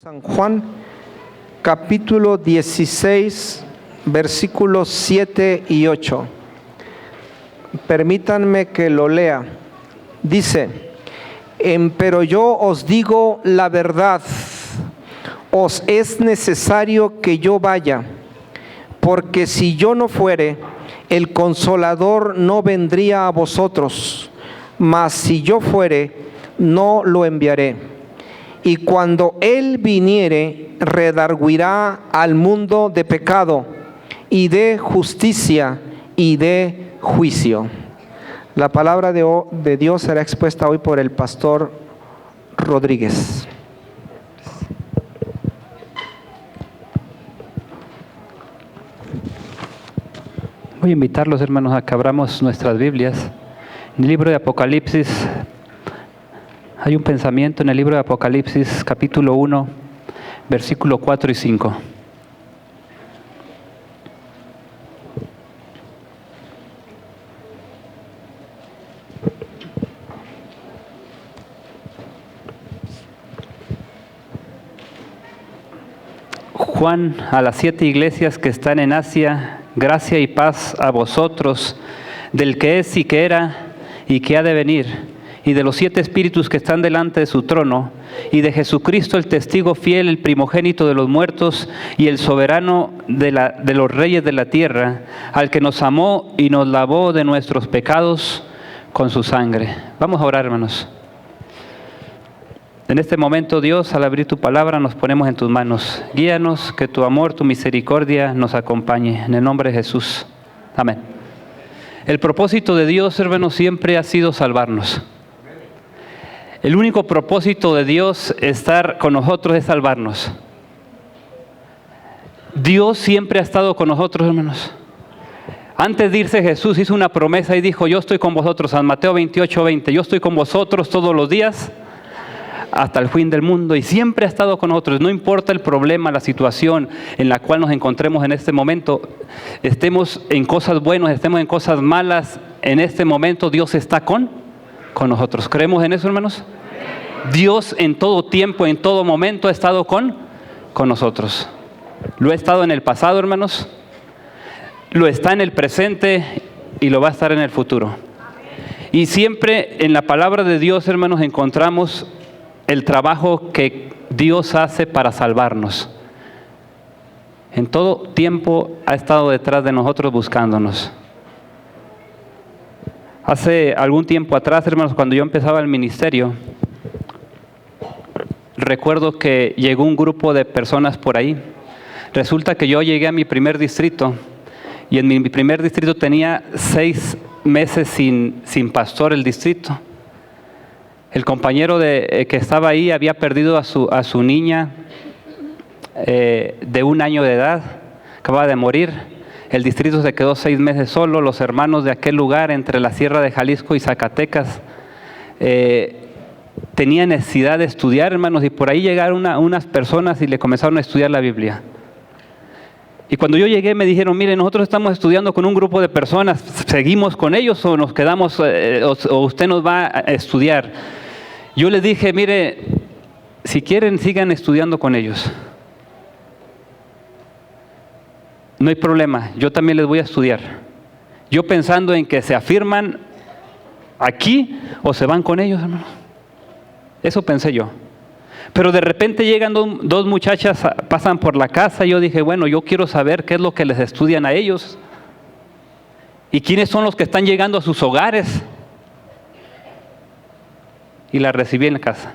San Juan, capítulo 16, versículos 7 y 8. Permítanme que lo lea. Dice: pero yo os digo la verdad, os es necesario que yo vaya, porque si yo no fuere, el Consolador no vendría a vosotros, mas si yo fuere, no lo enviaré. Y cuando Él viniere, redarguirá al mundo de pecado, y de justicia, y de juicio. La palabra de Dios será expuesta hoy por el pastor Rodríguez. Voy a invitarlos, hermanos, a que abramos nuestras Biblias. En el libro de Apocalipsis, hay un pensamiento en el libro de Apocalipsis, capítulo 1, versículo 4 y 5. Juan, a las 7 iglesias que están en Asia, gracia y paz a vosotros, del que es y que era y que ha de venir, y de los 7 espíritus que están delante de su trono, y de Jesucristo el testigo fiel, el primogénito de los muertos, y el soberano de los reyes de la tierra, al que nos amó y nos lavó de nuestros pecados con su sangre. Vamos a orar, hermanos. En este momento, Dios, al abrir tu palabra, nos ponemos en tus manos. Guíanos, que tu amor, tu misericordia nos acompañe. En el nombre de Jesús. Amén. El propósito de Dios, hermanos, siempre ha sido salvarnos. El único propósito de Dios estar con nosotros es salvarnos. Dios siempre ha estado con nosotros, hermanos. Antes de irse, Jesús hizo una promesa y dijo: yo estoy con vosotros, San Mateo 28:20, yo estoy con vosotros todos los días hasta el fin del mundo, y siempre ha estado con nosotros. No importa el problema, la situación en la cual nos encontremos en este momento, estemos en cosas buenas, estemos en cosas malas, en este momento Dios está con nosotros. ¿Creemos en eso, hermanos? Dios en todo tiempo, en todo momento ha estado con nosotros. Lo ha estado en el pasado, hermanos, lo está en el presente y lo va a estar en el futuro. Y siempre en la palabra de Dios, hermanos, encontramos el trabajo que Dios hace para salvarnos. En todo tiempo ha estado detrás de nosotros buscándonos. Hace algún tiempo atrás, hermanos, cuando yo empezaba el ministerio, recuerdo que llegó un grupo de personas por ahí. Resulta que yo llegué a mi primer distrito, y en mi primer distrito tenía 6 meses sin pastor el distrito. El compañero que estaba ahí había perdido a su niña de 1 año de edad, acababa de morir. El distrito se quedó 6 meses solo. Los hermanos de aquel lugar, entre la sierra de Jalisco y Zacatecas, tenían necesidad de estudiar, hermanos, y por ahí llegaron unas personas y le comenzaron a estudiar la Biblia. Y cuando yo llegué me dijeron: mire, nosotros estamos estudiando con un grupo de personas, ¿seguimos con ellos o nos quedamos, o usted nos va a estudiar? Yo les dije: mire, si quieren sigan estudiando con ellos. No hay problema, yo también les voy a estudiar. Yo pensando en que se afirman aquí o se van con ellos, hermanos. Eso pensé yo. Pero de repente llegan 2 muchachas, pasan por la casa, y yo dije: bueno, yo quiero saber qué es lo que les estudian a ellos. ¿Y quiénes son los que están llegando a sus hogares? Y las recibí en la casa.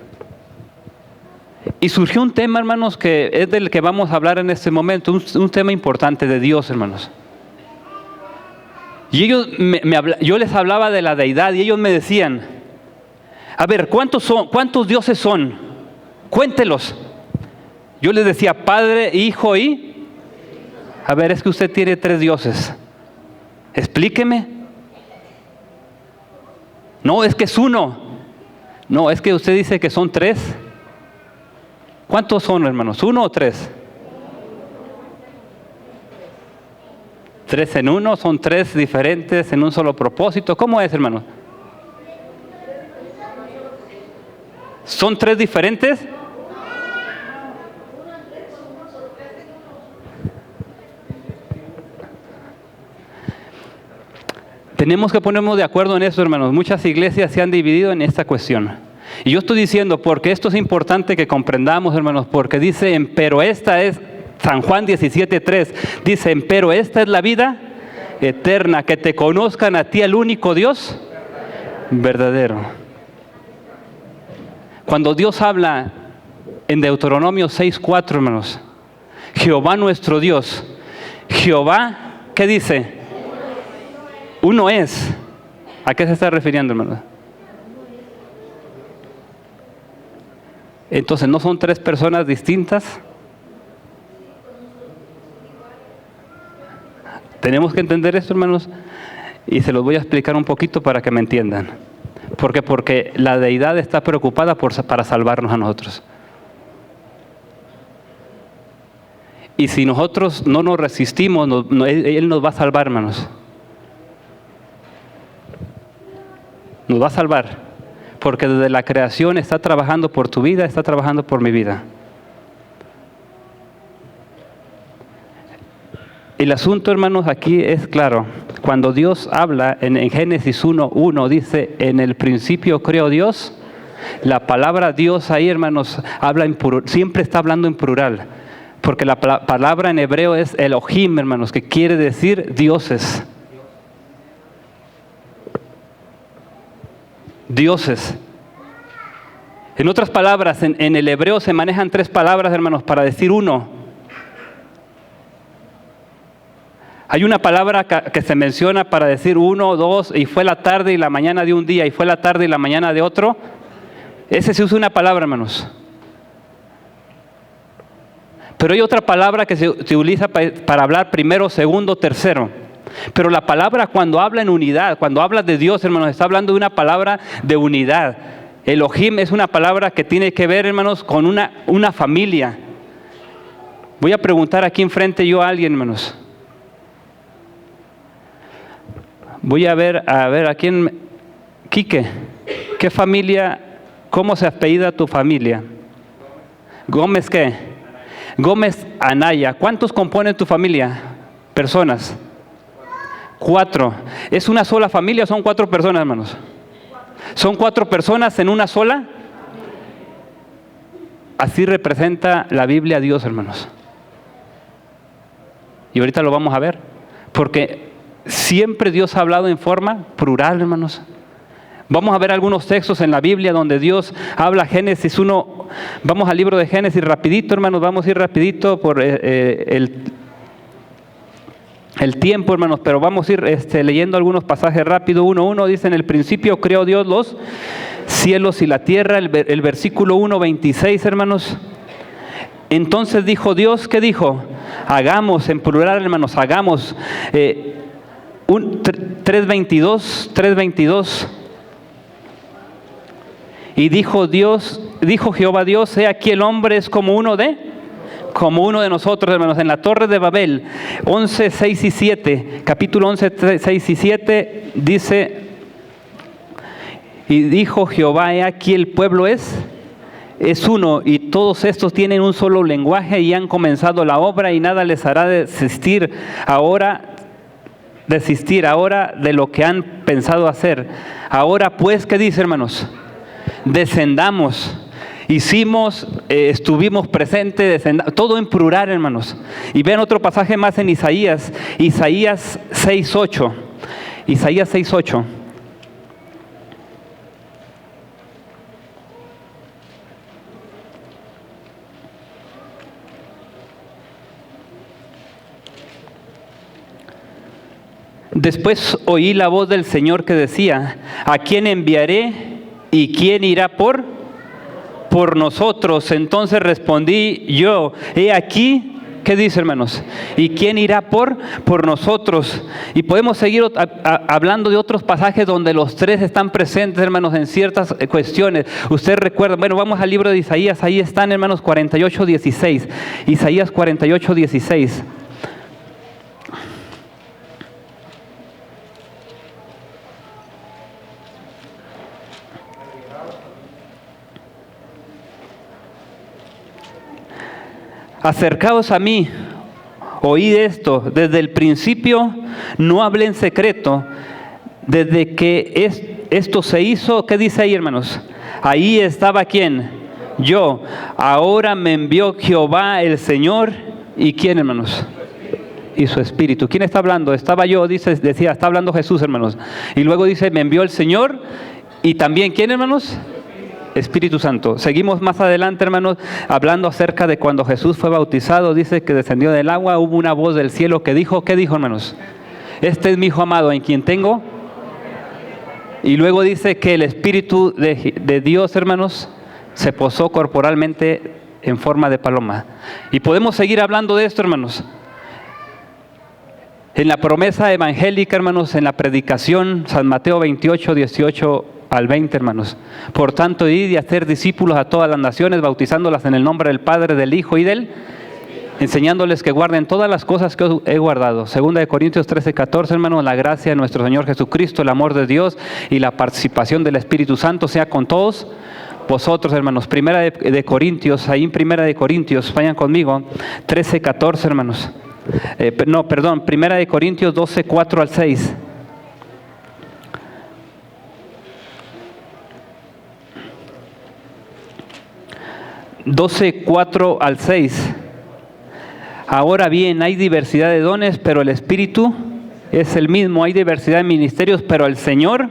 Y surgió un tema, hermanos, que es del que vamos a hablar en este momento, un tema importante de Dios, hermanos. Y ellos yo les hablaba de la deidad, y ellos me decían: a ver, ¿cuántos dioses son? Cuéntelos. Yo les decía: Padre, Hijo y... A ver, es que usted tiene 3 dioses. Explíqueme. No, es que es uno. No, es que usted dice que son 3. ¿Cuántos son, hermanos? ¿1 o 3? 3 en uno, son 3 diferentes en un solo propósito. ¿Cómo es, hermano? ¿Son 3 diferentes? Tenemos que ponernos de acuerdo en eso, hermanos. Muchas iglesias se han dividido en esta cuestión. Y yo estoy diciendo, porque esto es importante que comprendamos, hermanos, porque dice, pero esta es, San Juan 17:3, dice, pero esta es la vida eterna, que te conozcan a ti, el único Dios verdadero. Cuando Dios habla en Deuteronomio 6:4, hermanos, Jehová nuestro Dios, Jehová, ¿qué dice? Uno es. ¿A qué se está refiriendo, hermanos? Entonces, ¿no son tres personas distintas? Tenemos que entender esto, hermanos, y se los voy a explicar un poquito para que me entiendan. ¿Por qué? Porque la deidad está preocupada para salvarnos a nosotros. Y si nosotros no nos resistimos, Él nos va a salvar, hermanos. Nos va a salvar. Porque desde la creación está trabajando por tu vida, está trabajando por mi vida. El asunto, hermanos, aquí es claro. Cuando Dios habla en Génesis 1:1, dice, en el principio creó Dios. La palabra Dios ahí, hermanos, siempre está hablando en plural. Porque la palabra en hebreo es Elohim, hermanos, que quiere decir dioses. Dioses. En otras palabras, en el hebreo se manejan tres palabras, hermanos, para decir uno. Hay una palabra que se menciona para decir uno, dos, y fue la tarde y la mañana de un día, y fue la tarde y la mañana de otro. Ese se usa una palabra, hermanos. Pero hay otra palabra que se utiliza para hablar primero, segundo, tercero. Pero la palabra cuando habla en unidad, cuando habla de Dios, hermanos, está hablando de una palabra de unidad. Elohim es una palabra que tiene que ver, hermanos, con una familia. Voy a preguntar aquí enfrente yo a alguien, hermanos. Voy a ver a quién. Quique, ¿qué familia, cómo se apellida tu familia? Gómez, ¿qué? Gómez Anaya. ¿Cuántos componen tu familia? Personas. 4. ¿Es una sola familia o son 4 personas, hermanos? ¿Son 4 personas en una sola? Así representa la Biblia a Dios, hermanos. Y ahorita lo vamos a ver. Porque siempre Dios ha hablado en forma plural, hermanos. Vamos a ver algunos textos en la Biblia donde Dios habla. Génesis 1. Vamos al libro de Génesis rapidito, hermanos. Vamos a ir rapidito por el tiempo, hermanos. Pero vamos a ir leyendo algunos pasajes rápido. 1:1 dice, en el principio creó Dios los cielos y la tierra. El versículo 1:26, hermanos. Entonces dijo Dios, ¿qué dijo? Hagamos, en plural, hermanos, hagamos. 3:22. Y dijo Jehová Dios, he aquí el hombre es como uno de nosotros, hermanos. En la torre de Babel, 11:6 y 7, capítulo 11:6 y 7, dice, y dijo Jehová, he aquí el pueblo es uno, y todos estos tienen un solo lenguaje y han comenzado la obra, y nada les hará desistir ahora de lo que han pensado hacer. Ahora pues, ¿qué dice, hermanos? Descendamos. Estuvimos presentes, todo en plural, hermanos. Y vean otro pasaje más en Isaías 6:8. Isaías 6:8. Después oí la voz del Señor que decía, ¿a quién enviaré y quién irá por nosotros? Entonces respondí yo, he aquí, ¿qué dice, hermanos? ¿Y quién irá por nosotros? Y podemos seguir hablando de otros pasajes donde los tres están presentes, hermanos, en ciertas cuestiones. Usted recuerda, bueno, vamos al libro de Isaías, ahí están, hermanos, 48:16. Isaías 48:16. Acercaos a mí, oíd esto, desde el principio no hablé en secreto, Desde que esto se hizo, ¿qué dice ahí, hermanos? Ahí estaba ¿quién? Yo. Ahora me envió Jehová el Señor. ¿Y quién, hermanos? Y su Espíritu. ¿Quién está hablando? Estaba yo, decía, está hablando Jesús, hermanos. Y luego dice, me envió el Señor. Y también, ¿quién, hermanos? Espíritu Santo. Seguimos más adelante, hermanos, hablando acerca de cuando Jesús fue bautizado. Dice que descendió del agua, hubo una voz del cielo que dijo, ¿qué dijo, hermanos? Este es mi Hijo amado, en quien tengo. Y luego dice que el Espíritu de Dios, hermanos, se posó corporalmente en forma de paloma. Y podemos seguir hablando de esto, hermanos. En la promesa evangélica, hermanos, en la predicación, San Mateo 28, 18 al 20, hermanos. Por tanto, id y hacer discípulos a todas las naciones, bautizándolas en el nombre del Padre, del Hijo y del... enseñándoles que guarden todas las cosas que os he guardado. Segunda de Corintios 13, 14, hermanos, la gracia de nuestro Señor Jesucristo, el amor de Dios y la participación del Espíritu Santo sea con todos vosotros, hermanos. Primera de Corintios, ahí en Primera de Corintios, vayan conmigo, 13, 14, hermanos. Primera de Corintios 12, 4 al 6. (12, 4 al 6). Ahora bien, hay diversidad de dones, pero el Espíritu es el mismo. Hay diversidad de ministerios, pero el Señor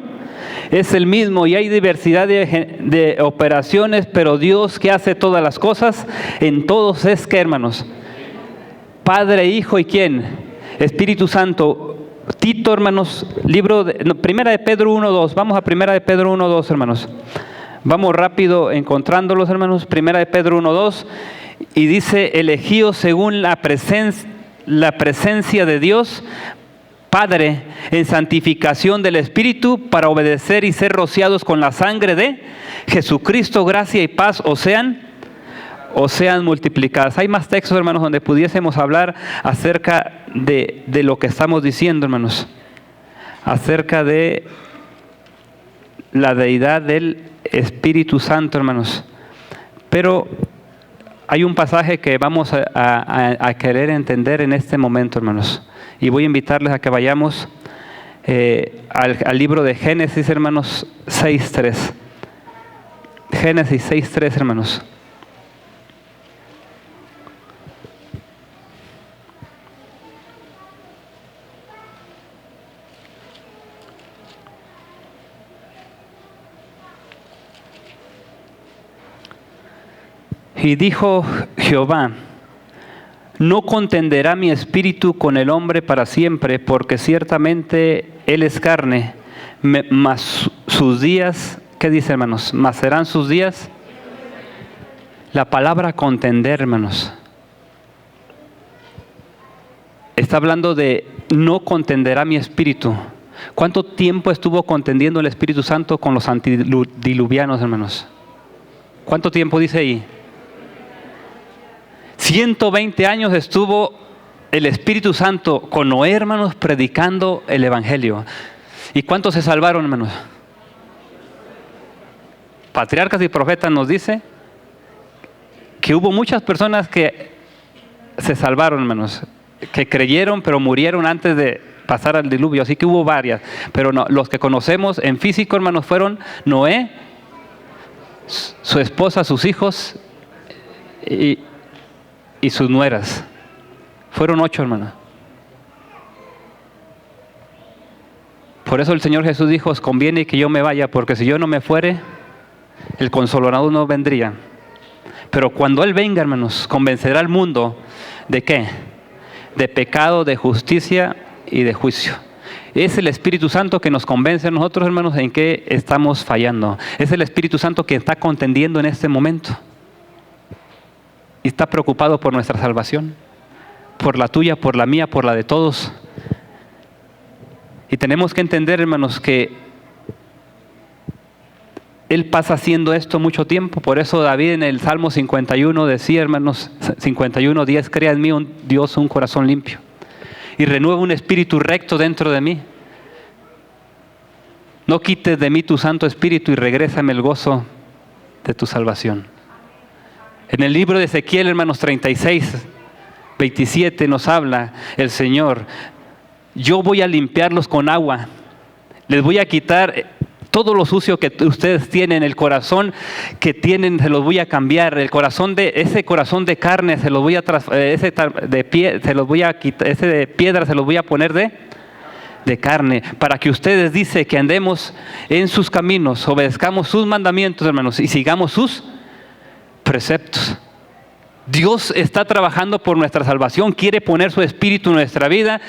es el mismo. Y hay diversidad de operaciones, pero Dios, que hace todas las cosas, en todos es que, hermanos, Padre, Hijo y ¿quién? Espíritu Santo. Tito, hermanos, Primera de Pedro 1:2. Vamos a Primera de Pedro 1:2, hermanos. Vamos rápido encontrándolos, hermanos. Primera de Pedro 1:2. Y dice, elegidos según la presencia de Dios, Padre, en santificación del Espíritu, para obedecer y ser rociados con la sangre de Jesucristo, gracia y paz os sean multiplicadas. Hay más textos, hermanos, donde pudiésemos hablar acerca de lo que estamos diciendo, hermanos. Acerca de la deidad del Espíritu Santo, hermanos. Pero hay un pasaje que vamos a querer entender en este momento, hermanos. Y voy a invitarles a que vayamos al libro de Génesis, hermanos, 6:3. Génesis 6:3, hermanos. Y dijo Jehová, no contenderá mi espíritu con el hombre para siempre, porque ciertamente él es carne, mas sus días, ¿qué dice, hermanos? Mas serán sus días. La palabra contender, hermanos, está hablando de no contenderá mi espíritu. ¿Cuánto tiempo estuvo contendiendo el Espíritu Santo con los antediluvianos, hermanos? ¿Cuánto tiempo dice ahí? 120 años estuvo el Espíritu Santo con Noé, hermanos, predicando el Evangelio. ¿Y cuántos se salvaron, hermanos? Patriarcas y Profetas nos dice que hubo muchas personas que se salvaron, hermanos, que creyeron pero murieron antes de pasar al diluvio. Así que hubo varias, pero no, los que conocemos en físico, hermanos, fueron Noé, su esposa, sus hijos y sus nueras. Fueron 8, hermanos. Por eso el Señor Jesús dijo, os conviene que yo me vaya, porque si yo no me fuere, el Consolador no vendría. Pero cuando Él venga, hermanos, convencerá al mundo ¿de qué? De pecado, de justicia y de juicio. Es el Espíritu Santo que nos convence a nosotros, hermanos, en qué estamos fallando. Es el Espíritu Santo que está contendiendo en este momento. Y está preocupado por nuestra salvación, por la tuya, por la mía, por la de todos. Y tenemos que entender, hermanos, que Él pasa haciendo esto mucho tiempo. Por eso David en el Salmo 51 decía, hermanos, 51:10, crea en mí, Dios, un corazón limpio. Y renueva un espíritu recto dentro de mí. No quites de mí tu Santo Espíritu y regrésame el gozo de tu salvación. En el libro de Ezequiel, hermanos, 36:27 nos habla el Señor. Yo voy a limpiarlos con agua. Les voy a quitar todo lo sucio que ustedes tienen, el corazón que tienen, se los voy a cambiar. Ese corazón de carne se los voy a se los voy a quitar, ese de piedra se los voy a poner de carne, para que ustedes dice que andemos en sus caminos, obedezcamos sus mandamientos, hermanos, y sigamos sus preceptos. Dios está trabajando por nuestra salvación, quiere poner su espíritu en nuestra vida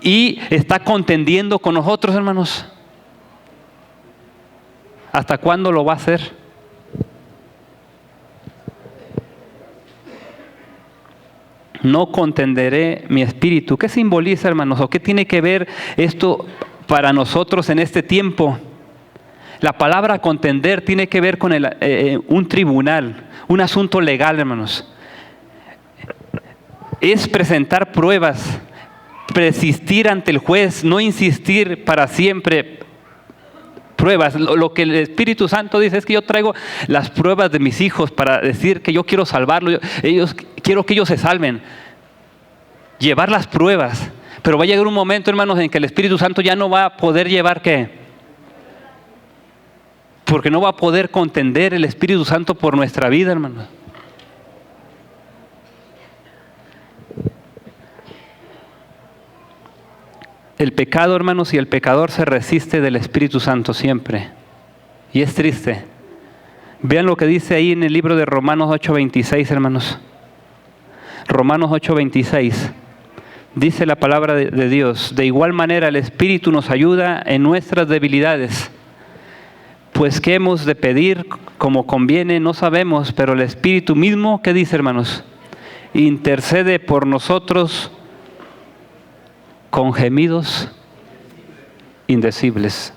y está contendiendo con nosotros, hermanos. ¿Hasta cuándo lo va a hacer? No contenderé mi espíritu. ¿Qué simboliza, hermanos? ¿O qué tiene que ver esto para nosotros en este tiempo? La palabra contender tiene que ver con un tribunal, un asunto legal, hermanos. Es presentar pruebas, persistir ante el juez, no insistir para siempre. Pruebas. Lo que el Espíritu Santo dice es que yo traigo las pruebas de mis hijos para decir que yo quiero salvarlos. Quiero que ellos se salven. Llevar las pruebas. Pero va a llegar un momento, hermanos, en que el Espíritu Santo ya no va a poder llevar ¿qué? Porque no va a poder contender el Espíritu Santo por nuestra vida, hermanos. El pecado, hermanos, y el pecador se resiste del Espíritu Santo siempre. Y es triste. Vean lo que dice ahí en el libro de Romanos 8:26, hermanos. Romanos 8:26. Dice la palabra de Dios: de igual manera el Espíritu nos ayuda en nuestras debilidades. Pues qué hemos de pedir como conviene, no sabemos, pero el Espíritu mismo, ¿qué dice, hermanos? Intercede por nosotros con gemidos indecibles.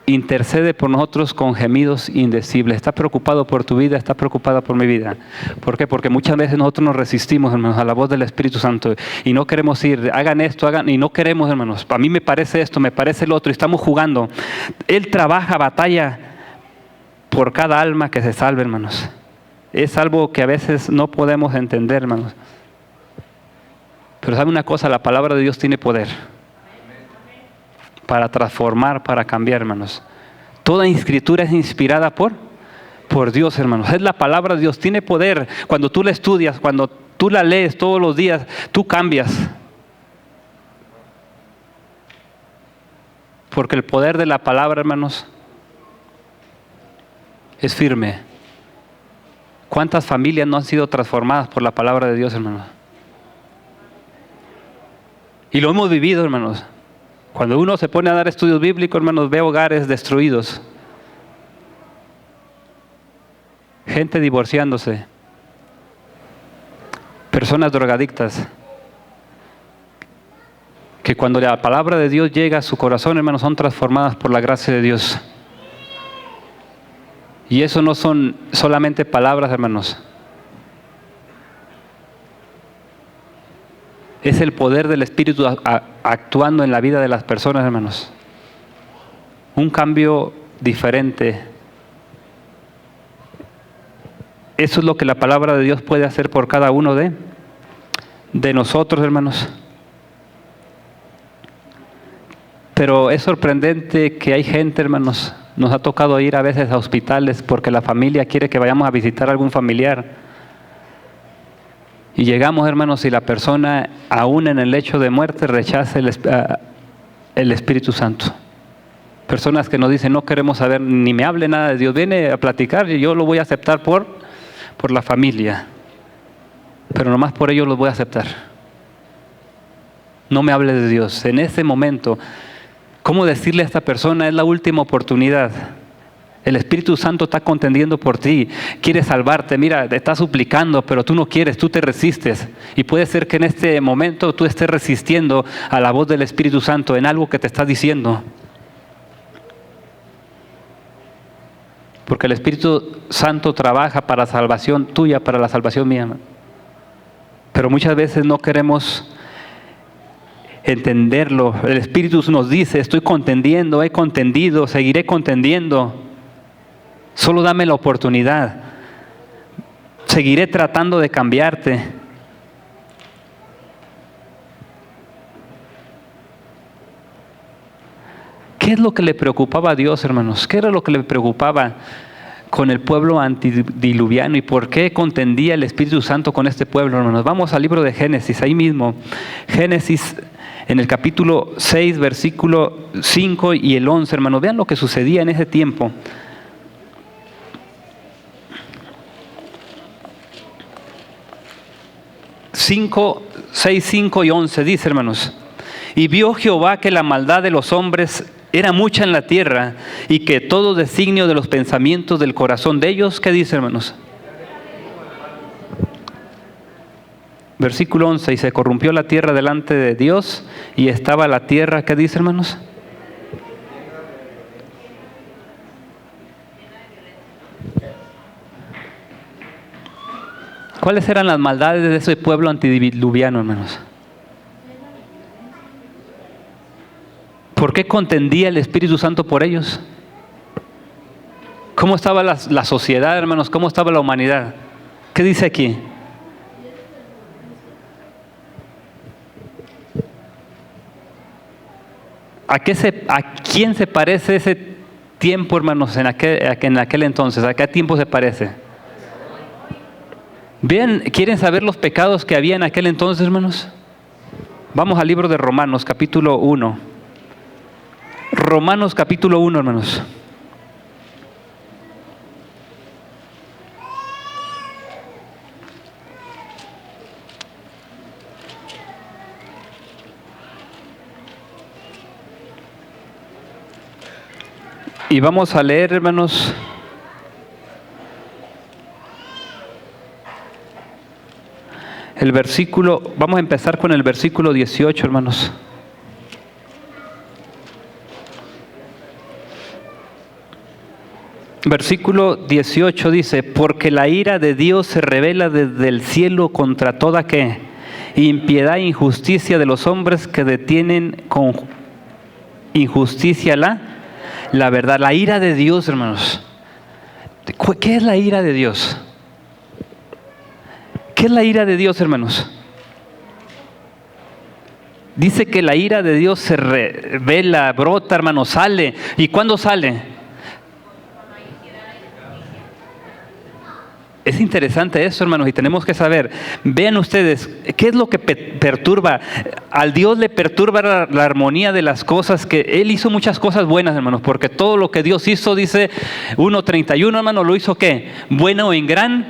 Intercede por nosotros con gemidos indecibles. Está preocupado por tu vida, está preocupada por mi vida. ¿Por qué? Porque muchas veces nosotros nos resistimos, hermanos, a la voz del Espíritu Santo y no queremos ir, hagan esto, y no queremos, hermanos. A mí me parece esto, me parece el otro, y estamos jugando. Él trabaja, batalla por cada alma que se salve, hermanos. Es algo que a veces no podemos entender, hermanos. Pero ¿sabe una cosa? La palabra de Dios tiene poder para transformar, para cambiar, hermanos. Toda escritura es inspirada por Dios, hermanos. Es la palabra de Dios, tiene poder. Cuando tú la estudias, cuando tú la lees todos los días, tú cambias. Porque el poder de la palabra, hermanos, es firme. ¿Cuántas familias no han sido transformadas por la palabra de Dios, hermanos? Y lo hemos vivido, hermanos. Cuando uno se pone a dar estudios bíblicos, hermanos, ve hogares destruidos. Gente divorciándose. Personas drogadictas. Que cuando la palabra de Dios llega a su corazón, hermanos, son transformadas por la gracia de Dios. Y eso no son solamente palabras, hermanos. Es el poder del Espíritu actuando en la vida de las personas, hermanos. Un cambio diferente. Eso es lo que la palabra de Dios puede hacer por cada uno de nosotros, hermanos. Pero es sorprendente que hay gente, hermanos, nos ha tocado ir a veces a hospitales porque la familia quiere que vayamos a visitar a algún familiar. Y llegamos, hermanos, y la persona, aún en el lecho de muerte, rechaza el Espíritu Santo. Personas que nos dicen, no queremos saber, ni me hable nada de Dios, viene a platicar y yo lo voy a aceptar por la familia. Pero nomás por ello lo voy a aceptar. No me hable de Dios. En ese momento, ¿cómo decirle a esta persona? Es la última oportunidad. El Espíritu Santo está contendiendo por ti, quiere salvarte, mira, te está suplicando, pero tú no quieres, tú te resistes. Y puede ser que en este momento tú estés resistiendo a la voz del Espíritu Santo en algo que te está diciendo. Porque el Espíritu Santo trabaja para salvación tuya, para la salvación mía. Pero muchas veces no queremos entenderlo. El Espíritu nos dice, estoy contendiendo, he contendido, seguiré contendiendo. Solo dame la oportunidad. Seguiré tratando de cambiarte. ¿Qué es lo que le preocupaba a Dios, hermanos? ¿Qué era lo que le preocupaba con el pueblo antediluviano y por qué contendía el Espíritu Santo con este pueblo, hermanos? Vamos al libro de Génesis, ahí mismo. Génesis en el capítulo 6, versículo 5 y el 11, hermanos. Vean lo que sucedía en ese tiempo. Seis, 5 y 11 dice, hermanos: y vio Jehová que la maldad de los hombres era mucha en la tierra, y que todo designio de los pensamientos del corazón de ellos, ¿qué dice, hermanos? Versículo 11, y se corrompió la tierra delante de Dios, y estaba la tierra, ¿qué dice, hermanos? ¿Cuáles eran las maldades de ese pueblo antediluviano, hermanos? ¿Por qué contendía el Espíritu Santo por ellos? ¿Cómo estaba la sociedad, hermanos? ¿Cómo estaba la humanidad? ¿Qué dice aquí? ¿A quién se parece ese tiempo, hermanos, en aquel entonces? ¿A qué tiempo se parece? Bien, ¿quieren saber los pecados que había en aquel entonces, hermanos? Vamos al libro de Romanos, capítulo 1. Romanos capítulo 1, hermanos. Y vamos a leer, hermanos, el versículo, vamos a empezar con el versículo 18, hermanos. Versículo 18 dice: porque la ira de Dios se revela desde el cielo contra toda ¿qué? Impiedad e injusticia de los hombres que detienen con injusticia la verdad. La ira de Dios, hermanos. ¿Qué es la ira de Dios? ¿Qué es la ira de Dios, hermanos? Dice que la ira de Dios se revela, brota, hermanos, sale. ¿Y cuándo sale? Es interesante eso, hermanos, y tenemos que saber. Vean ustedes, ¿qué es lo que perturba? Al Dios le perturba la armonía de las cosas, que Él hizo muchas cosas buenas, hermanos, porque todo lo que Dios hizo, dice 1:31, hermanos, lo hizo ¿qué? Bueno en gran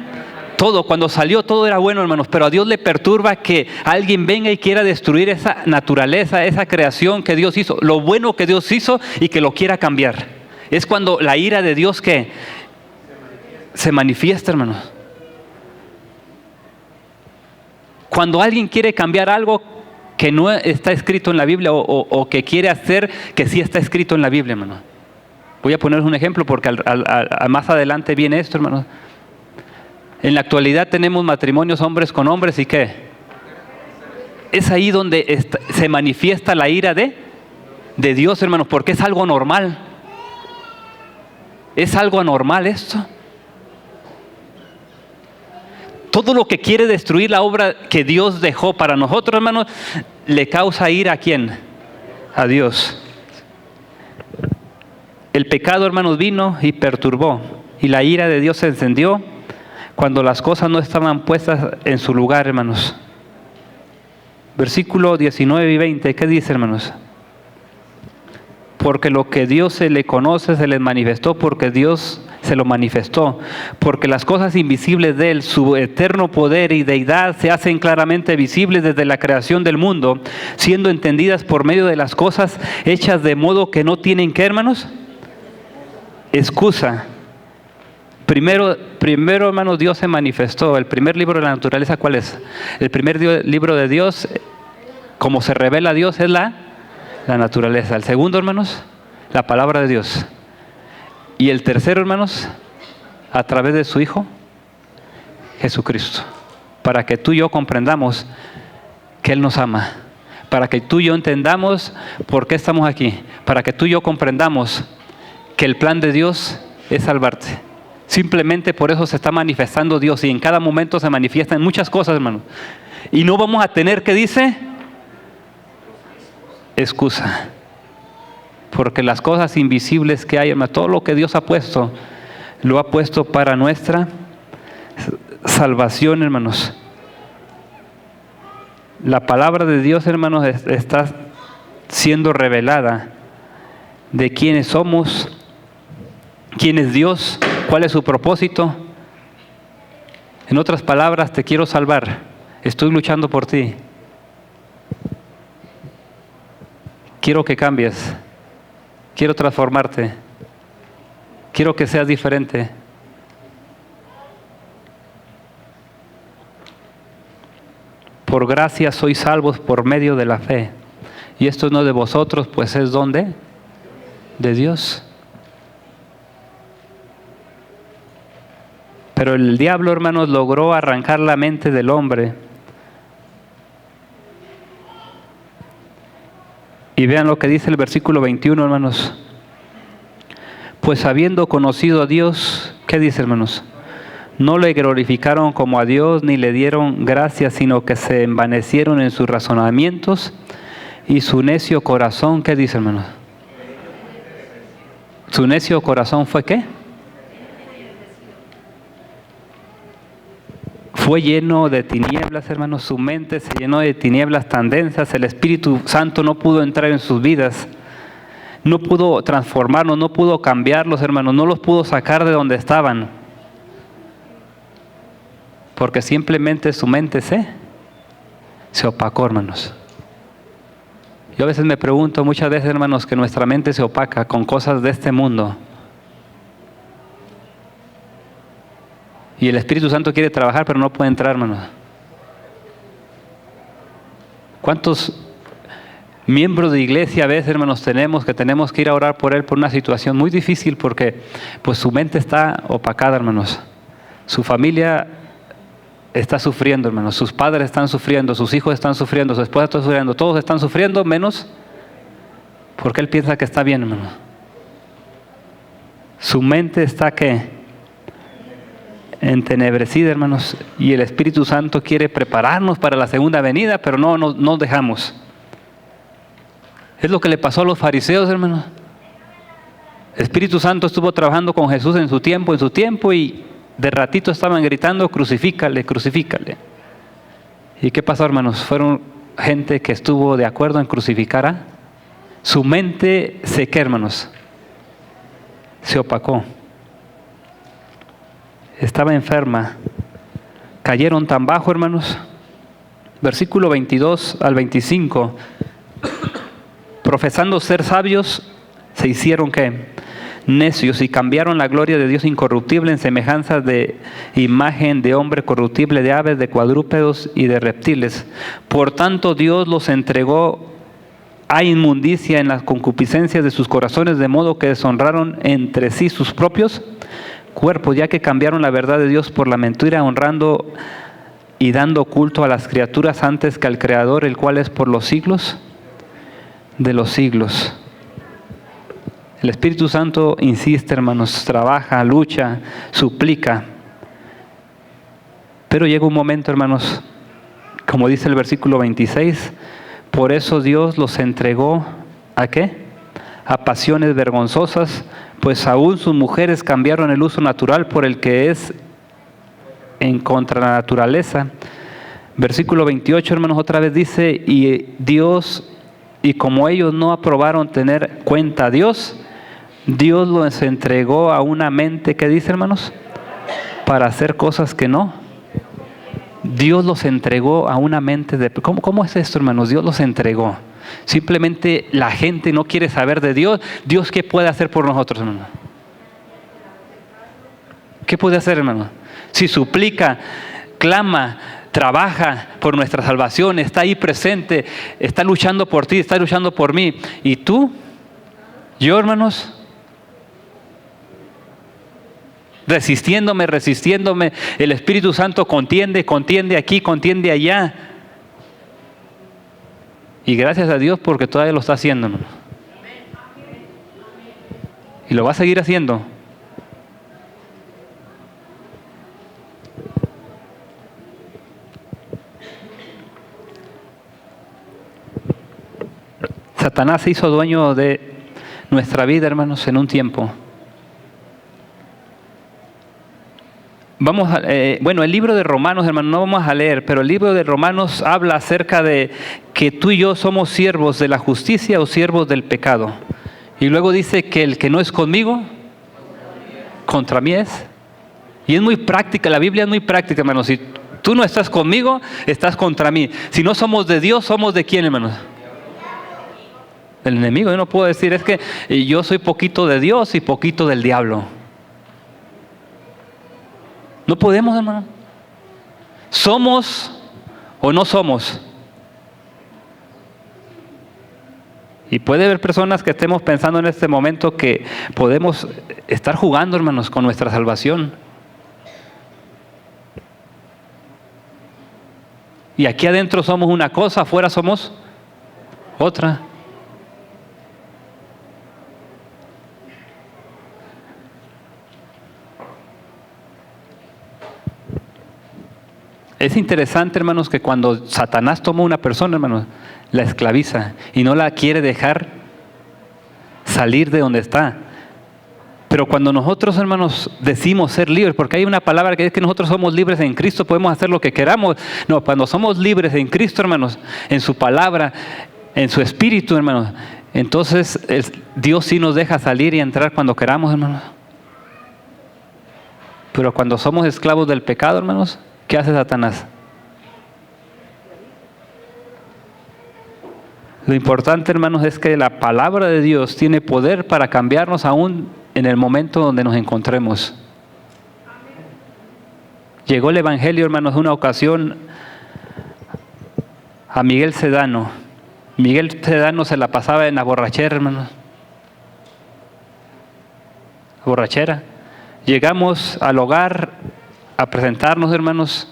todo. Cuando salió todo era bueno, hermanos, pero a Dios le perturba que alguien venga y quiera destruir esa naturaleza, esa creación que Dios hizo, lo bueno que Dios hizo, y que lo quiera cambiar. Es cuando la ira de Dios ¿qué? Se manifiesta, hermanos. Cuando alguien quiere cambiar algo que no está escrito en la Biblia, o que quiere hacer que sí está escrito en la Biblia, hermanos. Voy a poner un ejemplo porque más adelante viene esto, hermanos. En la actualidad tenemos matrimonios hombres con hombres, ¿y qué? Es ahí donde se manifiesta la ira de Dios, hermanos, porque es algo normal. Es algo anormal esto. Todo lo que quiere destruir la obra que Dios dejó para nosotros, hermanos, le causa ira ¿a quién? A Dios. El pecado, hermanos, vino y perturbó, y la ira de Dios se encendió cuando las cosas no estaban puestas en su lugar, hermanos. Versículo 19 y 20, ¿qué dice, hermanos? Porque lo que Dios se le conoce se les manifestó, porque Dios se lo manifestó. Porque las cosas invisibles de Él, su eterno poder y deidad, se hacen claramente visibles desde la creación del mundo, siendo entendidas por medio de las cosas hechas, de modo que no tienen ¿qué, hermanos? Excusa. Primero, hermanos, Dios se manifestó. El primer libro de la naturaleza, ¿cuál es? El primer libro de Dios, como se revela a Dios, es la naturaleza. El segundo, hermanos, la palabra de Dios. Y el tercero, hermanos, a través de su Hijo, Jesucristo. Para que tú y yo comprendamos que Él nos ama. Para que tú y yo entendamos por qué estamos aquí. Para que tú y yo comprendamos que el plan de Dios es salvarte. Simplemente por eso se está manifestando Dios, y en cada momento se manifiestan muchas cosas, hermanos. Y no vamos a tener, ¿qué dice? Excusa. Porque las cosas invisibles que hay, hermano, todo lo que Dios ha puesto, lo ha puesto para nuestra salvación, hermanos. La palabra de Dios, hermanos, está siendo revelada de quiénes somos, quién es Dios, cuál es su propósito. En otras palabras, te quiero salvar, estoy luchando por ti. Quiero que cambies, quiero transformarte, quiero que seas diferente. Por gracia sois salvos por medio de la fe. Y esto no de vosotros, pues es ¿dónde? De Dios. Pero el diablo, hermanos, logró arrancar la mente del hombre. Y vean lo que dice el versículo 21, hermanos. Pues habiendo conocido a Dios, ¿qué dice, hermanos? No le glorificaron como a Dios, ni le dieron gracias, sino que se envanecieron en sus razonamientos, y su necio corazón, ¿qué dice, hermanos? Su necio corazón fue ¿qué? Fue lleno de tinieblas, hermanos. Su mente se llenó de tinieblas tan densas. El Espíritu Santo no pudo entrar en sus vidas. No pudo transformarlos, no pudo cambiarlos, hermanos. No los pudo sacar de donde estaban. Porque simplemente su mente se opacó, hermanos. Yo a veces me pregunto, muchas veces, hermanos, que nuestra mente se opaca con cosas de este mundo. Y el Espíritu Santo quiere trabajar, pero no puede entrar, hermanos. ¿Cuántos miembros de iglesia a veces, hermanos, tenemos que ir a orar por él por una situación muy difícil porque pues su mente está opacada, hermanos? Su familia está sufriendo, hermanos. Sus padres están sufriendo, sus hijos están sufriendo, su esposa está sufriendo. Todos están sufriendo, menos porque él piensa que está bien, hermanos. Su mente está ¿qué? Entenebrecida, hermanos, y el Espíritu Santo quiere prepararnos para la segunda venida, pero no dejamos. Es lo que le pasó a los fariseos, hermanos. El Espíritu Santo estuvo trabajando con Jesús en su tiempo, y de ratito estaban gritando, crucifícale, crucifícale. ¿Y qué pasó, hermanos? Fueron gente que estuvo de acuerdo en crucificar a su mente ¿qué, hermanos? Se opacó. Estaba enferma. Cayeron tan bajo, hermanos. Versículo 22 al 25. Profesando ser sabios, se hicieron ¿qué? Necios, y cambiaron la gloria de Dios incorruptible en semejanza de imagen de hombre corruptible, de aves, de cuadrúpedos y de reptiles. Por tanto, Dios los entregó a inmundicia en las concupiscencias de sus corazones, de modo que deshonraron entre sí sus propios cuerpos, ya que cambiaron la verdad de Dios por la mentira, honrando y dando culto a las criaturas antes que al Creador, el cual es por los siglos de los siglos. El Espíritu Santo insiste, hermanos, trabaja, lucha, suplica. Pero llega un momento, hermanos, como dice el versículo 26, por eso Dios los entregó ¿a qué? A pasiones vergonzosas, pues aún sus mujeres cambiaron el uso natural por el que es en contra la naturaleza. Versículo 28, hermanos, otra vez dice, y como ellos no aprobaron tener cuenta a Dios, Dios los entregó a una mente, ¿qué dice, hermanos? Para hacer cosas que no. Dios los entregó a una mente de... ¿Cómo es esto, hermanos? Dios los entregó. Simplemente la gente no quiere saber de Dios. ¿Dios qué puede hacer por nosotros, hermano? ¿Qué puede hacer, hermano? Si suplica, clama, trabaja por nuestra salvación, está ahí presente, está luchando por ti, está luchando por mí. ¿Y tú? Yo, hermanos, resistiéndome, el Espíritu Santo contiende aquí, contiende allá. Y gracias a Dios porque todavía lo está haciendo, hermano. Y lo va a seguir haciendo. Satanás se hizo dueño de nuestra vida, hermanos, en un tiempo. El libro de Romanos, hermanos, no vamos a leer, pero el libro de Romanos habla acerca de que tú y yo somos siervos de la justicia o siervos del pecado. Y luego dice que el que no es conmigo, contra mí es. Y es muy práctica, la Biblia es muy práctica, hermanos. Si tú no estás conmigo, estás contra mí. Si no somos de Dios, ¿somos de quién, hermanos? Del enemigo. Yo no puedo decir, es que yo soy poquito de Dios y poquito del diablo. No podemos, hermano. ¿Somos o no somos? Y puede haber personas que estemos pensando en este momento que podemos estar jugando, hermanos, con nuestra salvación. Y aquí adentro somos una cosa, afuera somos otra. Es interesante, hermanos, que cuando Satanás toma a una persona, hermanos, la esclaviza y no la quiere dejar salir de donde está. Pero cuando nosotros, hermanos, decimos ser libres, porque hay una palabra que es que nosotros somos libres en Cristo, podemos hacer lo que queramos. No, cuando somos libres en Cristo, hermanos, en su palabra, en su espíritu, hermanos, entonces Dios sí nos deja salir y entrar cuando queramos, hermanos. Pero cuando somos esclavos del pecado, hermanos, ¿qué hace Satanás? Lo importante, hermanos, es que la palabra de Dios tiene poder para cambiarnos aún en el momento donde nos encontremos. Llegó el Evangelio, hermanos, una ocasión a Miguel Sedano. Miguel Sedano se la pasaba en la borrachera, hermanos. Borrachera. Llegamos al hogar a presentarnos, hermanos,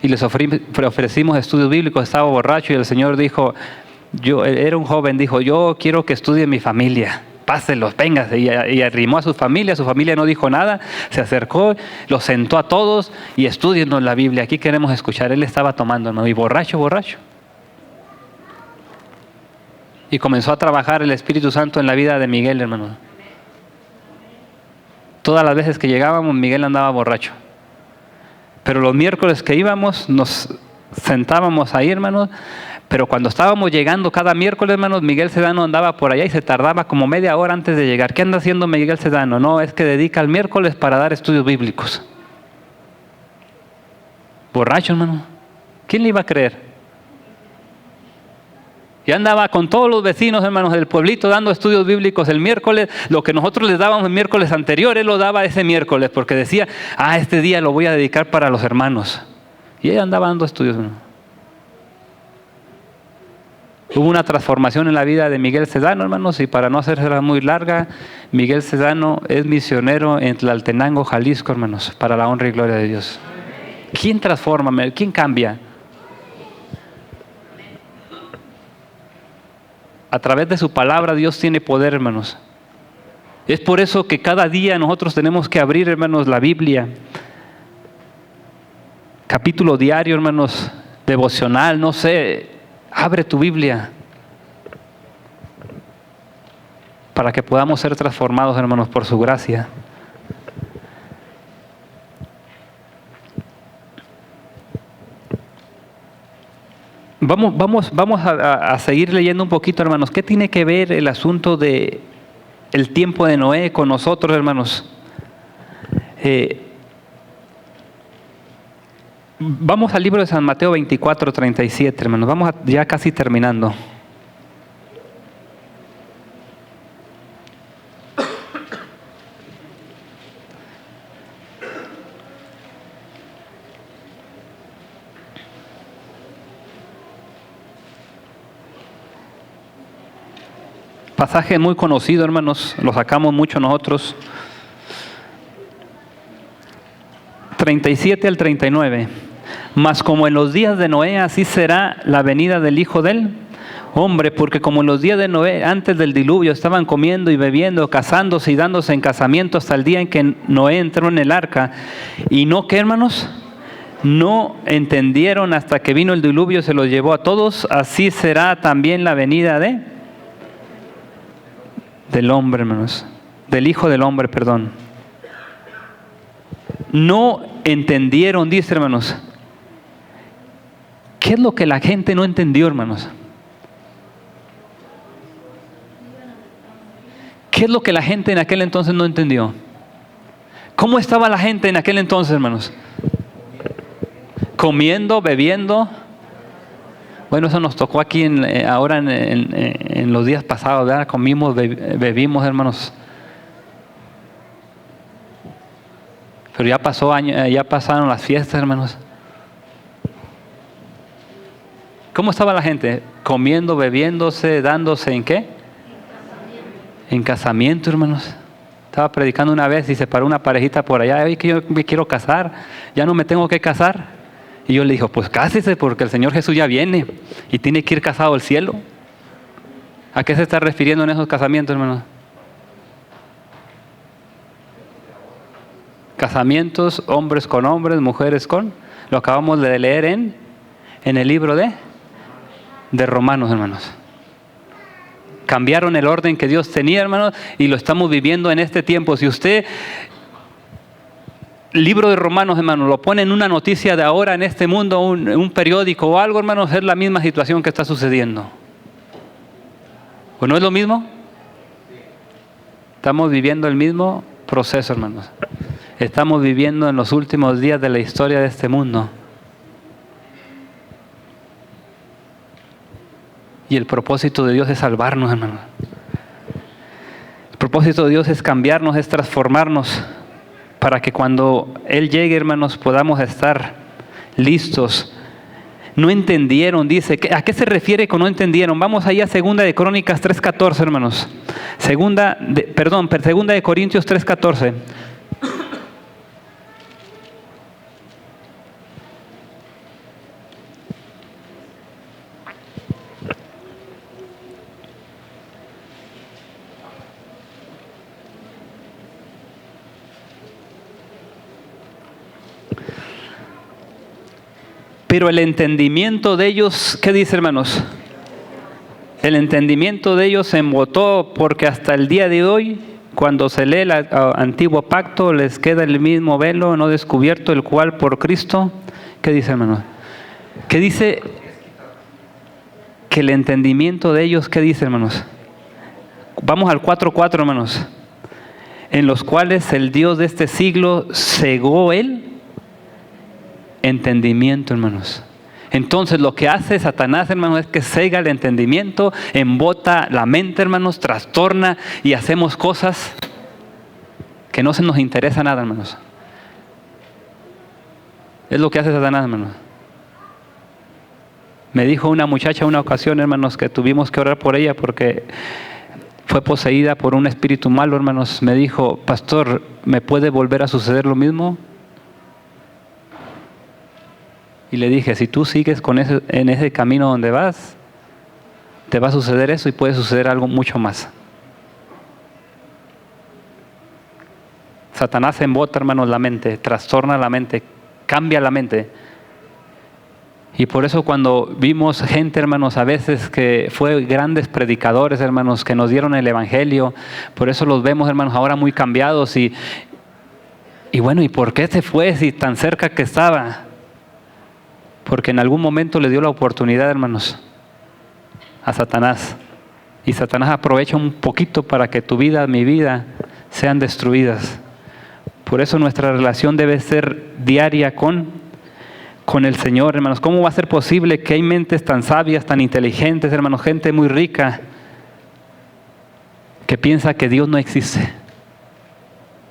y les ofrecimos estudios bíblicos. Estaba borracho y el Señor dijo, era un joven, dijo, yo quiero que estudie mi familia, pásenlos, véngase. Y arrimó a su familia no dijo nada, se acercó, los sentó a todos y estúdienos la Biblia, aquí queremos escuchar. Él estaba tomando, ¿no? Y borracho. Y comenzó a trabajar el Espíritu Santo en la vida de Miguel, hermano. Todas las veces que llegábamos, Miguel andaba borracho. Pero los miércoles que íbamos, nos sentábamos ahí, hermanos. Pero cuando estábamos llegando cada miércoles, hermanos, Miguel Sedano andaba por allá y se tardaba como media hora antes de llegar. ¿Qué anda haciendo Miguel Sedano? No, es que dedica el miércoles para dar estudios bíblicos. Borracho, hermano. ¿Quién le iba a creer? Y andaba con todos los vecinos, hermanos, del pueblito dando estudios bíblicos el miércoles. Lo que nosotros les dábamos el miércoles anterior, él lo daba ese miércoles, porque decía, este día lo voy a dedicar para los hermanos. Y él andaba dando estudios, hermano. Hubo una transformación en la vida de Miguel Sedano, hermanos, y para no hacérsela muy larga, Miguel Sedano es misionero en Tlaltenango, Jalisco, hermanos, para la honra y gloria de Dios. ¿Quién transforma? ¿Quién cambia? A través de su palabra Dios tiene poder, hermanos. Es por eso que cada día nosotros tenemos que abrir, hermanos, la Biblia. Capítulo diario, hermanos, devocional, no sé. Abre tu Biblia para que podamos ser transformados, hermanos, por su gracia. Vamos a seguir leyendo un poquito, hermanos. ¿Qué tiene que ver el asunto de el tiempo de Noé con nosotros, hermanos? Vamos al libro de San Mateo 24, 37, hermanos. Vamos ya casi terminando. Pasaje muy conocido, hermanos, lo sacamos mucho nosotros. 37 al 39. Mas como en los días de Noé, así será la venida del Hijo del Hombre, porque como en los días de Noé, antes del diluvio, estaban comiendo y bebiendo, casándose y dándose en casamiento hasta el día en que Noé entró en el arca. Y no, ¿qué, hermanos? No entendieron hasta que vino el diluvio, se los llevó a todos. Así será también la venida del hombre, hermanos, del Hijo del Hombre, perdón. No entendieron, dice, hermanos. ¿Qué es lo que la gente no entendió, hermanos? ¿Qué es lo que la gente en aquel entonces no entendió? ¿Cómo estaba la gente en aquel entonces, hermanos? Comiendo, bebiendo. Bueno, eso nos tocó aquí ahora en los días pasados, ¿verdad? Comimos, bebimos, hermanos. Pero ya pasaron las fiestas, hermanos. ¿Cómo estaba la gente? Comiendo, bebiéndose, dándose, ¿en qué? En casamiento, hermanos. Estaba predicando una vez y se paró una parejita por allá. Oye, que yo me quiero casar, ya no me tengo que casar. Y yo le dije, pues cásese porque el Señor Jesús ya viene y tiene que ir casado al cielo. ¿A qué se está refiriendo en esos casamientos, hermanos? Casamientos, hombres con hombres, mujeres con. Lo acabamos de leer en el libro de Romanos, hermanos. Cambiaron el orden que Dios tenía, hermanos, y lo estamos viviendo en este tiempo. Si usted, libro de Romanos, hermanos, lo pone en una noticia de ahora en este mundo, un periódico o algo, hermanos, es la misma situación que está sucediendo. ¿O no es lo mismo? Estamos viviendo el mismo proceso, hermanos. Estamos viviendo en los últimos días de la historia de este mundo. Y el propósito de Dios es salvarnos, hermanos. El propósito de Dios es cambiarnos, es transformarnos, para que cuando Él llegue, hermanos, podamos estar listos. No entendieron, dice. ¿A qué se refiere con no entendieron? Vamos ahí a 2 de Crónicas 3:14, hermanos. Segunda de Corintios 3:14. Pero el entendimiento de ellos, ¿qué dice, hermanos? El entendimiento de ellos se embotó, porque hasta el día de hoy, cuando se lee el antiguo pacto, les queda el mismo velo no descubierto, el cual por Cristo, ¿qué dice, hermanos? ¿Qué dice? Que el entendimiento de ellos, ¿qué dice, hermanos? Vamos al 4:4, hermanos. En los cuales el Dios de este siglo cegó el entendimiento, hermanos. Entonces lo que hace Satanás, hermanos, es que cega el entendimiento, embota la mente, hermanos, trastorna y hacemos cosas que no se nos interesa nada, hermanos. Es lo que hace Satanás, hermanos. Me dijo una muchacha una ocasión, hermanos, que tuvimos que orar por ella porque fue poseída por un espíritu malo, hermanos. Me dijo, pastor, ¿me puede volver a suceder lo mismo? Y le dije, si tú sigues en ese camino donde vas, te va a suceder eso y puede suceder algo mucho más. Satanás embota, hermanos, la mente, trastorna la mente, cambia la mente. Y por eso cuando vimos gente, hermanos, a veces que fue grandes predicadores, hermanos, que nos dieron el evangelio, por eso los vemos, hermanos, ahora muy cambiados. Y bueno, ¿y por qué se fue si tan cerca que estaba? Porque en algún momento le dio la oportunidad, hermanos, a Satanás. Y Satanás aprovecha un poquito para que tu vida, mi vida, sean destruidas. Por eso nuestra relación debe ser diaria con el Señor, hermanos. ¿Cómo va a ser posible que hay mentes tan sabias, tan inteligentes, hermanos, gente muy rica, que piensa que Dios no existe?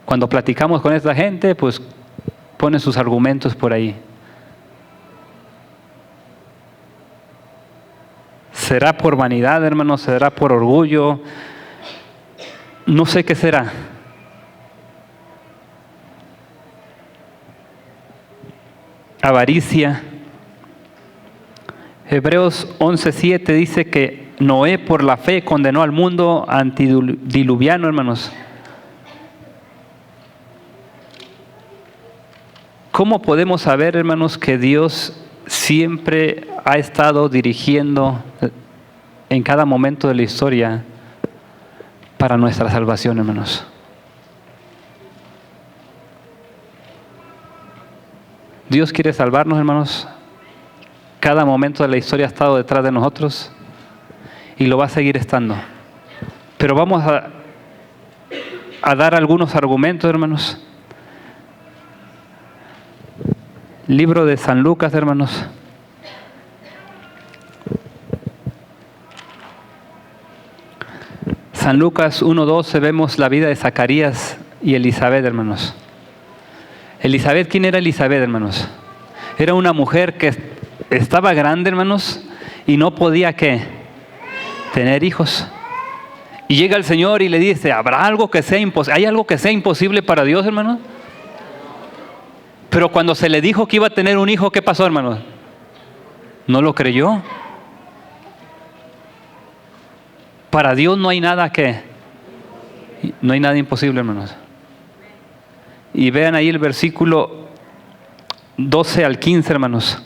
Cuando platicamos con esta gente, pues ponen sus argumentos por ahí. ¿Será por vanidad, hermanos? ¿Será por orgullo? No sé qué será. Avaricia. Hebreos 11:7 dice que Noé por la fe condenó al mundo antidiluviano, hermanos. ¿Cómo podemos saber, hermanos, que Dios siempre ha estado dirigiendo en cada momento de la historia para nuestra salvación, hermanos. Dios quiere salvarnos, hermanos. Cada momento de la historia ha estado detrás de nosotros y lo va a seguir estando. Pero vamos a dar algunos argumentos, hermanos. Libro de San Lucas, hermanos. San Lucas 1:12 vemos la vida de Zacarías y Elizabeth, hermanos. Elizabeth, ¿quién era Elizabeth, hermanos? Era una mujer que estaba grande, hermanos, y no podía, ¿qué? Tener hijos. Y llega el Señor y le dice, ¿habrá algo que sea imposible? ¿Hay algo que sea imposible para Dios, hermanos? Pero cuando se le dijo que iba a tener un hijo, ¿qué pasó, hermanos? No lo creyó. Para Dios no hay nada no hay nada imposible, hermanos. Y vean ahí el versículo 12 al 15, hermanos.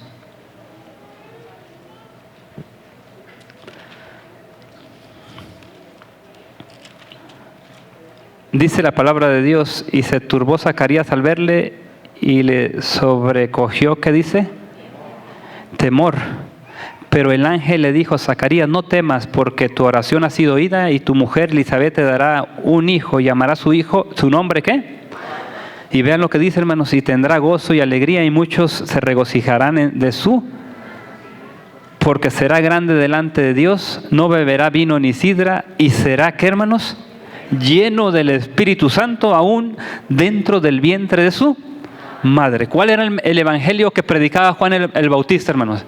Dice la palabra de Dios, y se turbó Zacarías al verle y le sobrecogió, ¿qué dice? Temor. Pero el ángel le dijo, Zacarías, no temas, porque tu oración ha sido oída y tu mujer Elizabeth te dará un hijo y llamará su nombre, ¿qué? Y vean lo que dice, hermanos, y tendrá gozo y alegría y muchos se regocijarán porque será grande delante de Dios, no beberá vino ni sidra y será, ¿qué, hermanos? Lleno del Espíritu Santo aún dentro del vientre de su madre. ¿Cuál era el evangelio que predicaba Juan el Bautista, hermanos?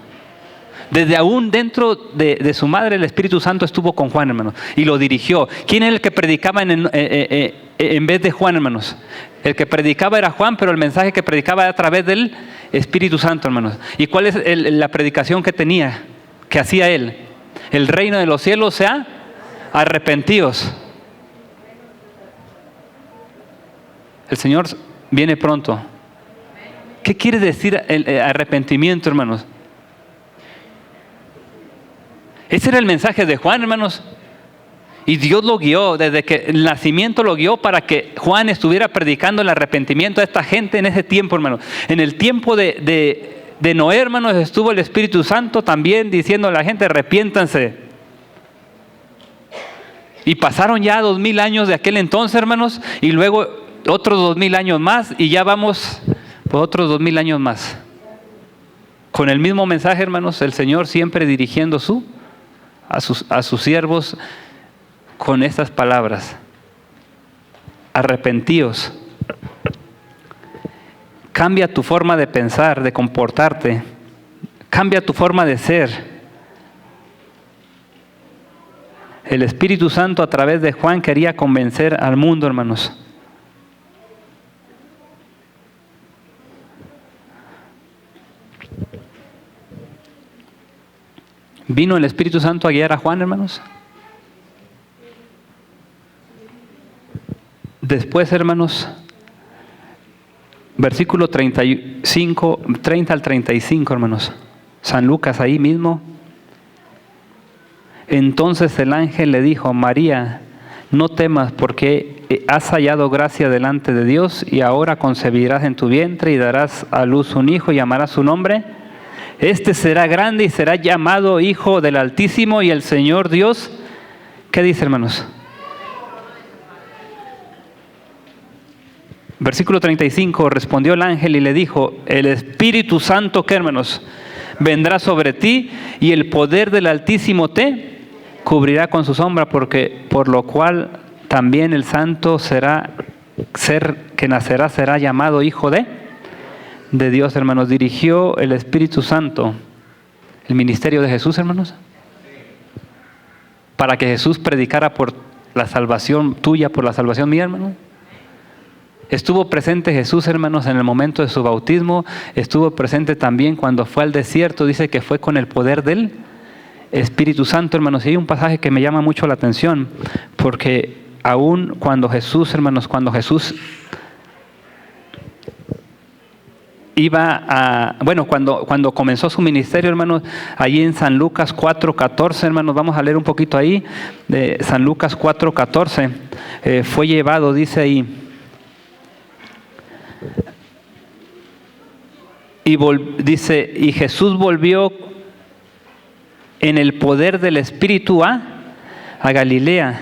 Desde aún dentro de su madre el Espíritu Santo estuvo con Juan, hermanos, y lo dirigió. ¿Quién era el que predicaba en vez de Juan, hermanos? El que predicaba era Juan, pero el mensaje que predicaba era a través del Espíritu Santo, hermanos. ¿Y cuál es la predicación que tenía, que hacía él? El reino de los cielos sea arrepentidos. El Señor viene pronto. ¿Qué quiere decir el arrepentimiento, hermanos? Ese era el mensaje de Juan, hermanos. Y Dios lo guió, desde que el nacimiento lo guió para que Juan estuviera predicando el arrepentimiento a esta gente en ese tiempo, hermanos. En el tiempo de Noé, hermanos, estuvo el Espíritu Santo también diciendo a la gente, arrepiéntanse. Y pasaron ya 2000 años de aquel entonces, hermanos, y luego otros 2000 años más, y ya vamos por otros 2000 años más. Con el mismo mensaje, hermanos, el Señor siempre dirigiendo a sus siervos con estas palabras: arrepentíos. Cambia tu forma de pensar, de comportarte. Cambia tu forma de ser. El Espíritu Santo a través de Juan quería convencer al mundo, hermanos. ¿Vino el Espíritu Santo a guiar a Juan, hermanos? Después, hermanos, versículo 30 al 35, hermanos. San Lucas ahí mismo. Entonces el ángel le dijo, María, no temas, porque has hallado gracia delante de Dios, y ahora concebirás en tu vientre y darás a luz un hijo y llamarás su nombre. Este será grande y será llamado Hijo del Altísimo, y el Señor Dios, ¿qué dice, hermanos? Versículo 35, respondió el ángel y le dijo, el Espíritu Santo, ¿qué, hermanos? Vendrá sobre ti y el poder del Altísimo te cubrirá con su sombra, por lo cual también el santo que nacerá será llamado Hijo de Dios, hermanos. Dirigió el Espíritu Santo el ministerio de Jesús, hermanos, para que Jesús predicara por la salvación tuya, por la salvación mía, hermano. Estuvo presente Jesús, hermanos, en el momento de su bautismo. Estuvo presente también cuando fue al desierto. Dice que fue con el poder del Espíritu Santo, hermanos. Y hay un pasaje que me llama mucho la atención, porque aún cuando Jesús, hermanos, cuando comenzó su ministerio, hermanos, ahí en San Lucas 4:14, hermanos, vamos a leer un poquito ahí, de San Lucas 4:14, fue llevado, dice ahí, y Jesús volvió en el poder del Espíritu a Galilea,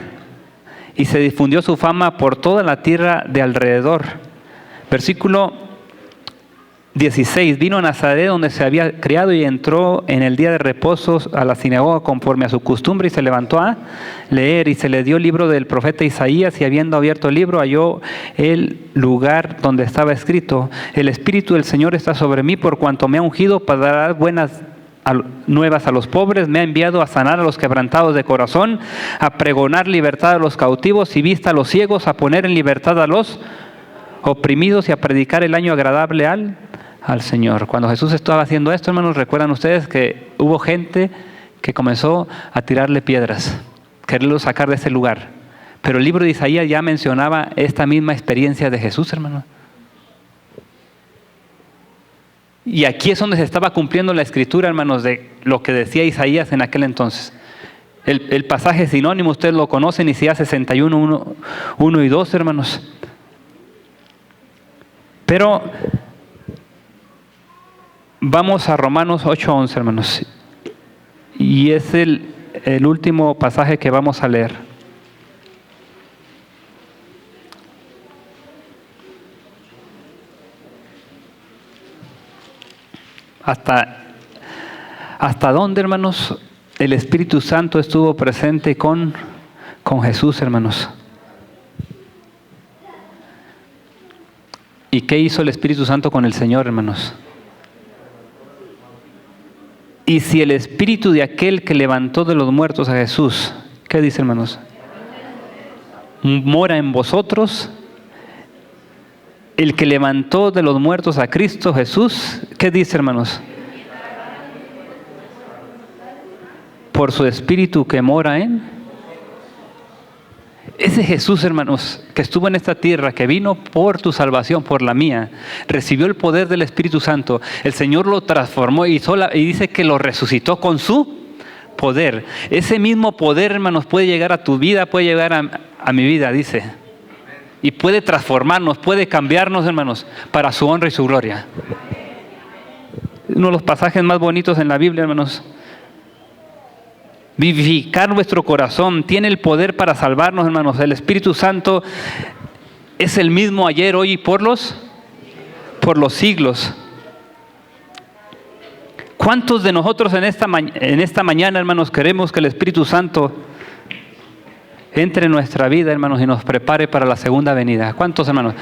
y se difundió su fama por toda la tierra de alrededor. Versículo 16, vino a Nazaret donde se había criado y entró en el día de reposo a la sinagoga conforme a su costumbre y se levantó a leer, y se le dio el libro del profeta Isaías, y habiendo abierto el libro halló el lugar donde estaba escrito: el Espíritu del Señor está sobre mí por cuanto me ha ungido para dar buenas nuevas a los pobres, me ha enviado a sanar a los quebrantados de corazón, a pregonar libertad a los cautivos y vista a los ciegos, a poner en libertad a los oprimidos y a predicar el año agradable al Señor. Cuando Jesús estaba haciendo esto, hermanos, recuerdan ustedes que hubo gente que comenzó a tirarle piedras, quererlo sacar de ese lugar. Pero el libro de Isaías ya mencionaba esta misma experiencia de Jesús, hermanos. Y aquí es donde se estaba cumpliendo la escritura, hermanos, de lo que decía Isaías en aquel entonces. El pasaje sinónimo, ustedes lo conocen, Isaías 61, 1 y 2, hermanos. Pero vamos a Romanos 8:11, hermanos. Y es el último pasaje que vamos a leer. ¿Hasta dónde, hermanos, el Espíritu Santo estuvo presente con Jesús, hermanos? ¿Y qué hizo el Espíritu Santo con el Señor, hermanos? Y si el Espíritu de aquel que levantó de los muertos a Jesús, ¿qué dice, hermanos? Mora en vosotros. El que levantó de los muertos a Cristo Jesús, ¿qué dice, hermanos? Por su Espíritu que mora en. Ese Jesús, hermanos, que estuvo en esta tierra, que vino por tu salvación, por la mía, recibió el poder del Espíritu Santo. El Señor lo transformó y dice que lo resucitó con su poder. Ese mismo poder, hermanos, puede llegar a tu vida, puede llegar a mi vida, dice. Y puede transformarnos, puede cambiarnos, hermanos, para su honra y su gloria. Uno de los pasajes más bonitos en la Biblia, hermanos. Vivificar nuestro corazón, tiene el poder para salvarnos, hermanos. El Espíritu Santo es el mismo ayer, hoy y por los siglos. ¿Cuántos de nosotros en esta mañana, hermanos, queremos que el Espíritu Santo entre en nuestra vida, hermanos, y nos prepare para la segunda venida? ¿Cuántos, hermanos?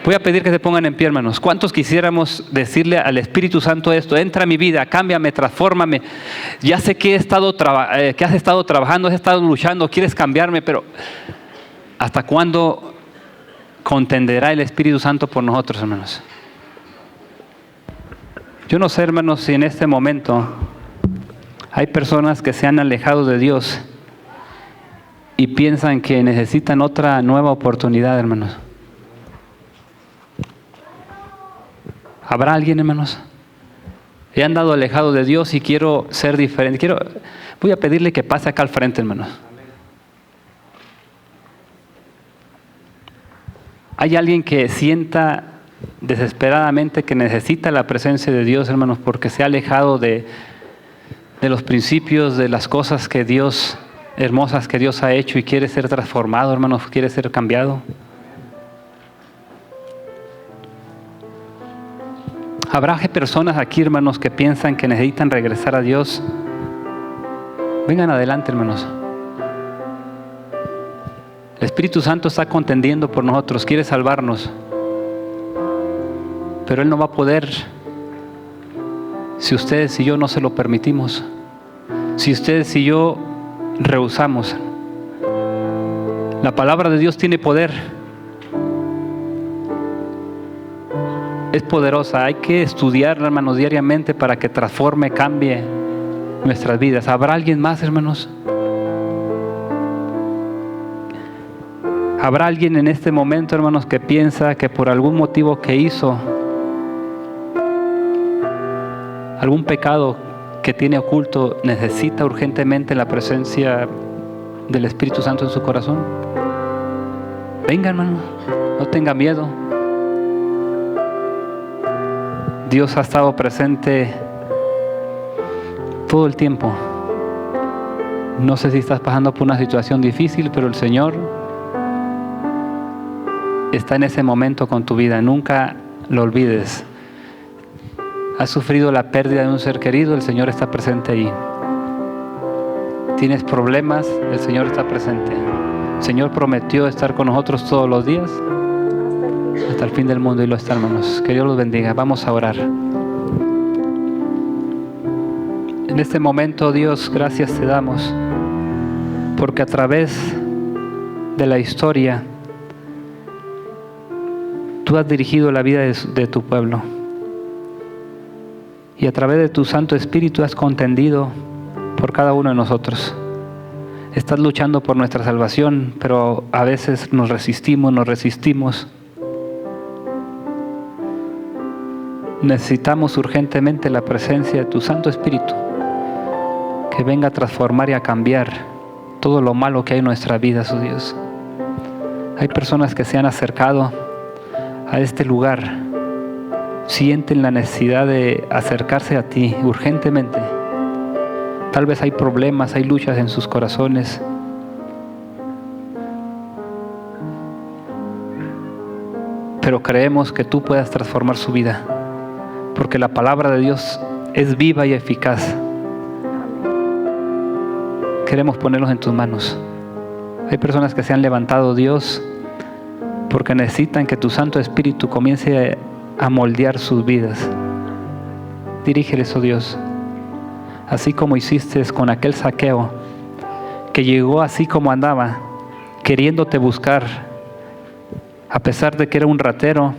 Voy a pedir que se pongan en pie, hermanos. ¿Cuántos quisiéramos decirle al Espíritu Santo esto? Entra a mi vida, cámbiame, transfórmame. Ya sé que has estado trabajando, has estado luchando, quieres cambiarme, pero ¿hasta cuándo contenderá el Espíritu Santo por nosotros, hermanos? Yo no sé, hermanos, si en este momento hay personas que se han alejado de Dios y piensan que necesitan otra nueva oportunidad, hermanos. ¿Habrá alguien, hermanos? He andado alejado de Dios y quiero ser diferente. Voy a pedirle que pase acá al frente, hermanos. ¿Hay alguien que sienta desesperadamente que necesita la presencia de Dios, hermanos, porque se ha alejado de los principios, de las cosas que Dios, hermosas que Dios ha hecho, y quiere ser transformado, hermanos, quiere ser cambiado? ¿Habrá personas aquí, hermanos, que piensan que necesitan regresar a Dios? Vengan adelante, hermanos. El Espíritu Santo está contendiendo por nosotros, quiere salvarnos. Pero Él no va a poder si ustedes y yo no se lo permitimos. Si ustedes y yo rehusamos. La palabra de Dios tiene poder. Es poderosa. Hay que estudiarla, hermanos, diariamente para que transforme, cambie nuestras vidas. ¿Habrá alguien más, hermanos? ¿Habrá alguien en este momento, hermanos, que piensa que por algún motivo que hizo algún pecado que tiene oculto necesita urgentemente la presencia del Espíritu Santo en su corazón, venga, hermano, no tenga miedo. Dios ha estado presente todo el tiempo. No sé si estás pasando por una situación difícil, pero el Señor está en ese momento con tu vida. Nunca lo olvides. Has sufrido la pérdida de un ser querido, el Señor está presente ahí. Tienes problemas, el Señor está presente. El Señor prometió estar con nosotros todos los días hasta el fin del mundo, y lo está, hermanos. Que Dios los bendiga. Vamos a orar. En este momento, Dios, gracias te damos, porque a través de la historia tú has dirigido la vida de tu pueblo, y a través de tu Santo Espíritu has contendido por cada uno de nosotros. Estás luchando por nuestra salvación, pero a veces nos resistimos. Necesitamos urgentemente la presencia de tu Santo Espíritu, que venga a transformar y a cambiar todo lo malo que hay en nuestra vida, su Dios. Hay personas que se han acercado a este lugar, sienten la necesidad de acercarse a ti urgentemente. Tal vez hay problemas, hay luchas en sus corazones. Pero creemos que tú puedas transformar su vida, porque la palabra de Dios es viva y eficaz. Queremos ponerlos en tus manos. Hay personas que se han levantado, Dios, porque necesitan que tu Santo Espíritu comience a moldear sus vidas. Dirígeles, oh Dios, así como hiciste con aquel Zaqueo, que llegó así como andaba, queriéndote buscar, a pesar de que era un ratero.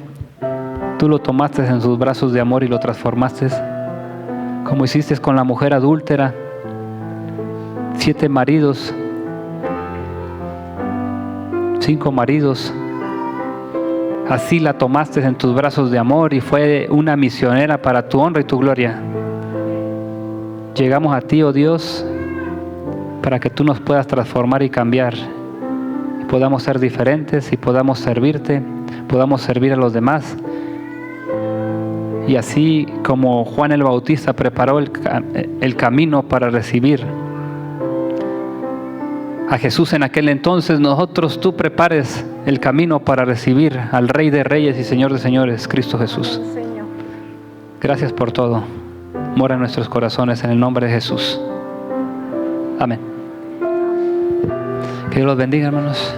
Tú lo tomaste en sus brazos de amor y lo transformaste, como hiciste con la mujer adúltera. 7 maridos, 5 maridos, así la tomaste en tus brazos de amor y fue una misionera para tu honra y tu gloria. Llegamos a ti, oh Dios, para que tú nos puedas transformar y cambiar, y podamos ser diferentes y podamos servirte, podamos servir a los demás. Y así como Juan el Bautista preparó el camino para recibir a Jesús en aquel entonces, nosotros tú prepares el camino para recibir al Rey de Reyes y Señor de Señores, Cristo Jesús. Gracias por todo. Mora en nuestros corazones en el nombre de Jesús. Amén. Que Dios los bendiga, hermanos.